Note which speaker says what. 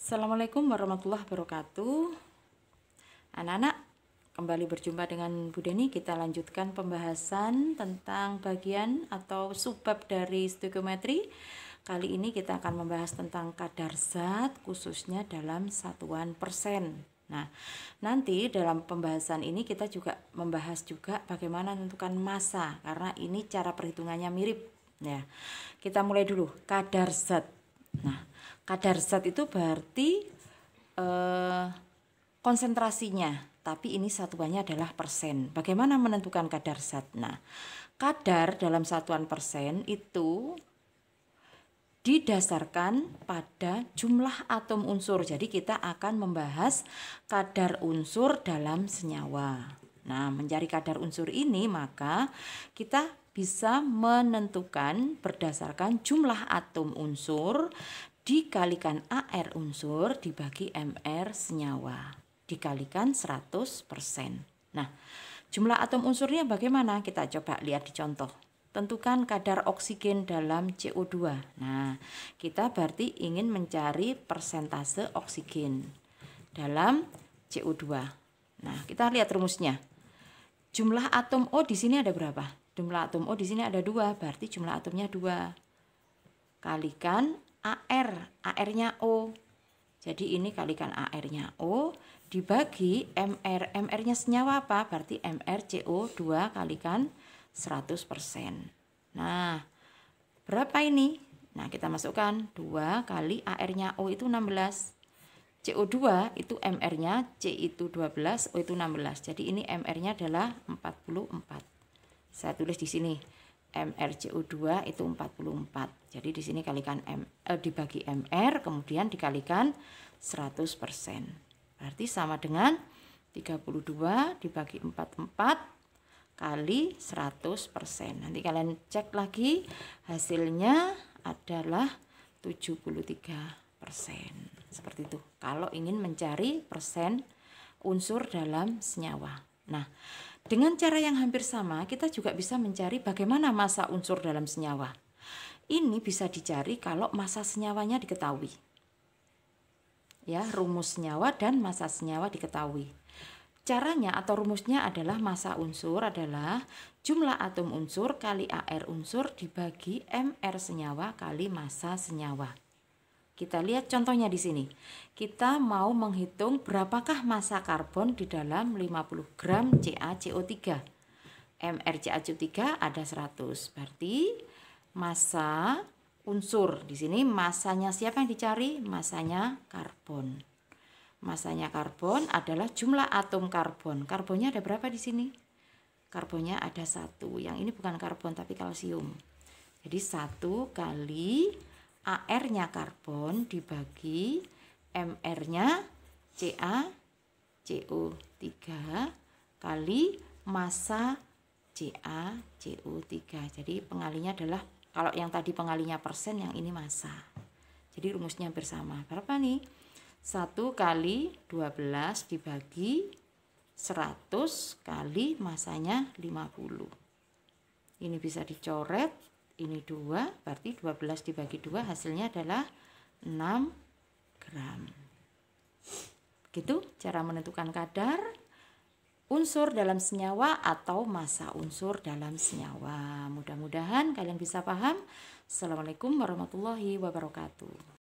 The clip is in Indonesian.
Speaker 1: Assalamualaikum warahmatullahi wabarakatuh. Anak-anak, kembali berjumpa dengan Bu Deni. Kita lanjutkan pembahasan tentang bagian atau subbab dari stoikiometri. Kali ini kita akan membahas tentang kadar zat, khususnya dalam satuan persen. Nah, nanti dalam pembahasan ini kita juga membahas juga bagaimana menentukan massa, karena ini cara perhitungannya mirip. Ya, kita mulai dulu kadar zat. Nah, kadar zat itu berarti konsentrasinya, tapi ini satuannya adalah persen. Bagaimana menentukan kadar zat? Nah, kadar dalam satuan persen itu didasarkan pada jumlah atom unsur. Jadi kita akan membahas kadar unsur dalam senyawa. Nah, mencari kadar unsur ini maka kita bisa menentukan berdasarkan jumlah atom unsur dikalikan AR unsur dibagi MR senyawa dikalikan 100%. Nah, jumlah atom unsurnya bagaimana? Kita coba lihat di contoh. Tentukan kadar oksigen dalam CO2. Nah, kita berarti ingin mencari persentase oksigen dalam CO2. Nah, kita lihat rumusnya. Jumlah atom O di sini ada berapa? Jumlah atom O di sini ada 2, berarti jumlah atomnya 2. Kalikan AR, AR-nya O. Jadi ini kalikan AR-nya O dibagi MR. MR-nya senyawa apa? Berarti MrCO2 kalikan 100%. Nah, berapa ini? Nah, kita masukkan 2 kali AR-nya O itu 16. CO2 itu MR-nya, C itu 12, O itu 16. Jadi ini MR-nya adalah 44. Saya tulis di sini MrCO2 itu 44. Jadi di sini kalikan dibagi MR, kemudian dikalikan 100%. Berarti sama dengan 32 dibagi 44 kali 100%. Nanti kalian cek lagi, hasilnya adalah 73%. Seperti itu. Kalau ingin mencari persen unsur dalam senyawa. Nah, dengan cara yang hampir sama, kita juga bisa mencari bagaimana massa unsur dalam senyawa. Ini bisa dicari kalau massa senyawanya diketahui. Ya, rumus senyawa dan massa senyawa diketahui. Caranya atau rumusnya adalah massa unsur adalah jumlah atom unsur kali AR unsur dibagi MR senyawa kali massa senyawa. Kita lihat contohnya di sini. Kita mau menghitung berapakah massa karbon di dalam 50 gram CaCO3. MrCaCO3 ada 100. Berarti massa unsur di sini massanya siapa yang dicari? Massanya karbon. Massanya karbon adalah jumlah atom karbon. Karbonnya ada berapa di sini? Karbonnya ada 1. Yang ini bukan karbon tapi kalsium. Jadi 1 kali AR-nya karbon dibagi MR-nya CaCO3 kali massa CaCO3. Jadi pengalinya adalah, kalau yang tadi pengalinya persen, yang ini massa. Jadi rumusnya hampir sama. Berapa nih? 1 kali 12 dibagi 100 kali massanya 50. Ini bisa dicoret. Ini 2, berarti 12 dibagi 2 hasilnya adalah 6 gram. Begitu cara menentukan kadar unsur dalam senyawa atau massa unsur dalam senyawa. Mudah-mudahan kalian bisa paham. Assalamualaikum warahmatullahi wabarakatuh.